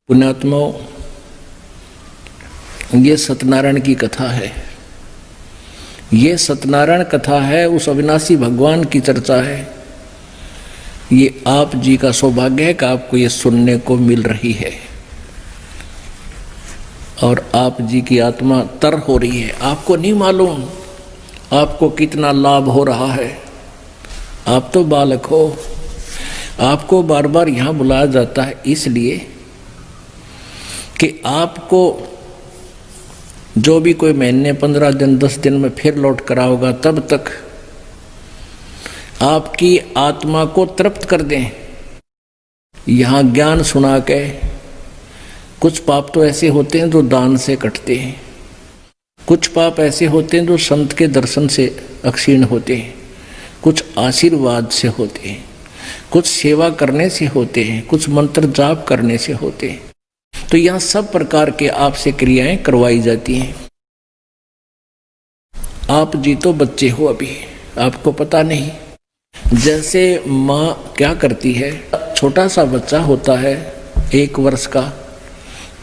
पुण्यात्माओं, ये सत्यनारायण की कथा है। ये सत्यनारायण कथा है, उस अविनाशी भगवान की चर्चा है। ये आप जी का सौभाग्य है कि आपको ये सुनने को मिल रही है और आप जी की आत्मा तर हो रही है। आपको नहीं मालूम आपको कितना लाभ हो रहा है। आप तो बालक हो, आपको बार बार यहाँ बुलाया जाता है इसलिए कि आपको जो भी कोई महीने 15 दिन 10 दिन में फिर लौट कर आओगा, तब तक आपकी आत्मा को तृप्त कर दें। यहाँ ज्ञान सुना के कुछ पाप तो ऐसे होते हैं जो दान से कटते हैं, कुछ पाप ऐसे होते हैं जो संत के दर्शन से अक्षीण होते हैं, कुछ आशीर्वाद से होते हैं, कुछ सेवा करने से होते हैं, कुछ मंत्र जाप करने से होते हैं। तो यहाँ सब प्रकार के आपसे क्रियाएं करवाई जाती हैं। आप जी तो बच्चे हो, अभी आपको पता नहीं। जैसे माँ क्या करती है, छोटा सा बच्चा होता है 1 वर्ष का,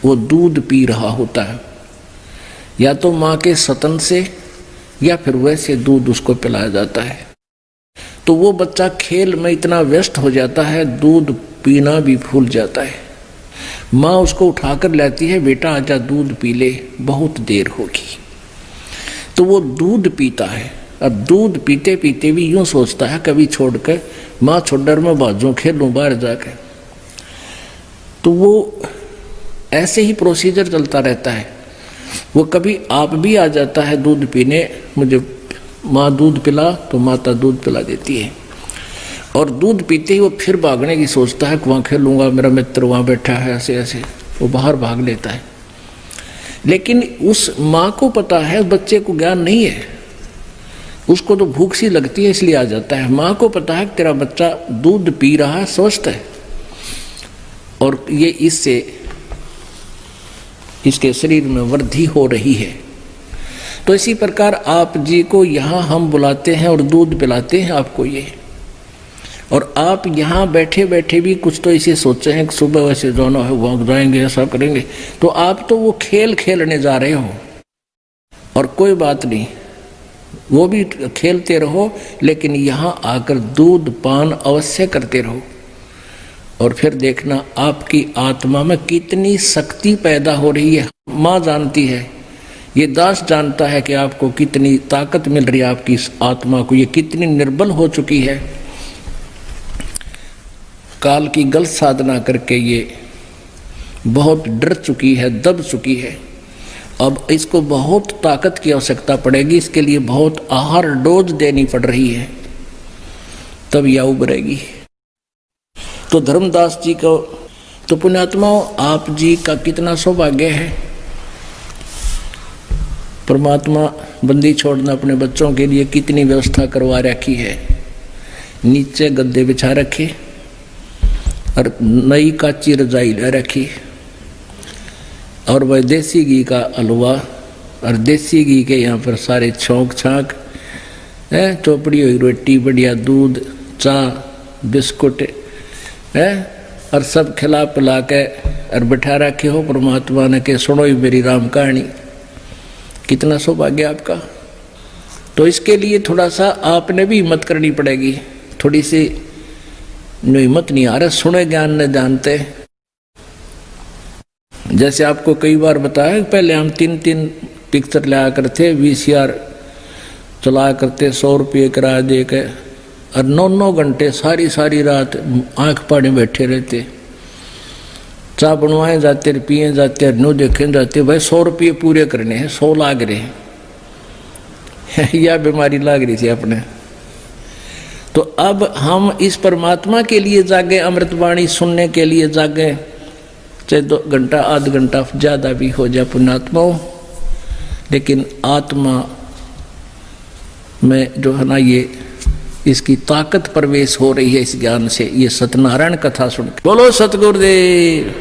वो दूध पी रहा होता है, या तो माँ के स्तन से या फिर वैसे दूध उसको पिलाया जाता है। तो वो बच्चा खेल में इतना व्यस्त हो जाता है, दूध पीना भी भूल जाता है। माँ उसको उठाकर लाती है, बेटा आजा दूध पी ले, बहुत देर होगी। तो वो दूध पीता है। अब दूध पीते पीते भी यूं सोचता है कभी छोड़कर माँ छोड़कर मैं बाजू खेलूं बाहर जाकर। तो वो ऐसे ही प्रोसीजर चलता रहता है। वो कभी आप भी आ जाता है दूध पीने, मुझे माँ दूध पिला, तो माता दूध पिला देती है। और दूध पीते ही वो फिर भागने की सोचता है कि वहाँ खेलूंगा, मेरा मित्र वहाँ बैठा है, ऐसे ऐसे वो बाहर भाग लेता है। लेकिन उस माँ को पता है, बच्चे को ज्ञान नहीं है, उसको तो भूख सी लगती है इसलिए आ जाता है। माँ को पता है कि तेरा बच्चा दूध पी रहा है, स्वस्थ है, और ये इससे इसके शरीर में वृद्धि हो रही है। तो इसी प्रकार आप जी को यहाँ हम बुलाते हैं और दूध पिलाते हैं आपको ये। और आप यहाँ बैठे बैठे भी कुछ तो इसे सोचे हैं कि सुबह वैसे जाना है, वहाँ जाएंगे, ऐसा करेंगे। तो आप तो वो खेल खेलने जा रहे हो, और कोई बात नहीं, वो भी खेलते रहो, लेकिन यहाँ आकर दूध पान अवश्य करते रहो। और फिर देखना आपकी आत्मा में कितनी शक्ति पैदा हो रही है। माँ जानती है, ये दास जानता है कि आपको कितनी ताकत मिल रही है, आपकी आत्मा को ये कितनी निर्बल हो चुकी है। काल की गलत साधना करके ये बहुत डर चुकी है, दब चुकी है। अब इसको बहुत ताकत की आवश्यकता पड़ेगी, इसके लिए बहुत आहार डोज देनी पड़ रही है, तब यह उभरेगी। तो धर्मदास जी को, तो पुण्यात्माओं, आप जी का कितना सौभाग्य है। परमात्मा बंदी छोड़ना अपने बच्चों के लिए कितनी व्यवस्था करवा रखी है। नीचे गद्दे बिछा रखे और नई काची रजाई ले रखी, और वह देसी घी का हलवा और देसी घी के यहाँ पर सारे छौंक छाँक है, चौपड़ी हुई रोटी, बढ़िया दूध, चाय, बिस्कुट है, और सब खिला पिला के और बिठा रखे हो परमात्मा ने के सुनो ही मेरी राम कहानी। कितना सौभाग्य आपका। तो इसके लिए थोड़ा सा आपने भी हिम्मत करनी पड़ेगी। थोड़ी सी हिम्मत नहीं आ रहा, सुने ज्ञान न जानते। जैसे आपको कई बार बताया, पहले हम 3 पिक्चर लाया करते, VCR चलाया करते, 100 रुपये किराया दे के, और 9 घंटे सारी रात आंख पानी बैठे रहते, चाय बनवाए जाते, पिए जाते, नो देखे जाते। भाई 100 रुपये पूरे करने हैं, 100 लाग रहे हैं या बीमारी लाग रही थी अपने। तो अब हम इस परमात्मा के लिए जागे, अमृतवाणी सुनने के लिए जागे, चाहे 2 घंटा आधा घंटा ज़्यादा भी हो जाए पुण्यात्माओं, लेकिन आत्मा में जो है ना, ये इसकी ताकत प्रवेश हो रही है इस ज्ञान से। ये सत्यनारायण कथा सुन, बोलो सतगुरुदेव।